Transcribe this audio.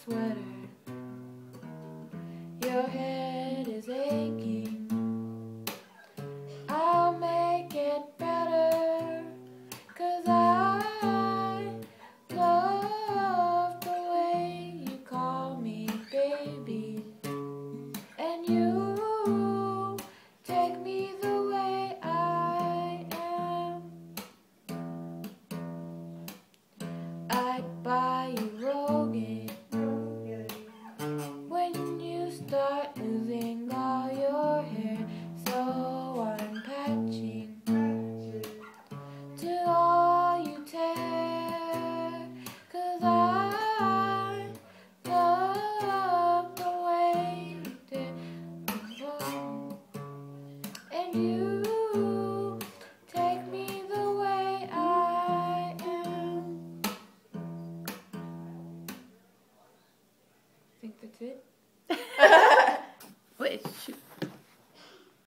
sweater. Your head is aching. I'll make it better, 'cause I love the way you call me baby. And you take me the way I am. I'd buy you Rogaine when you start losing all your hair, so I'm patching to all you tear, 'cause I love the way you did. And you take me the way I am. I think that's it. Wait, shoot.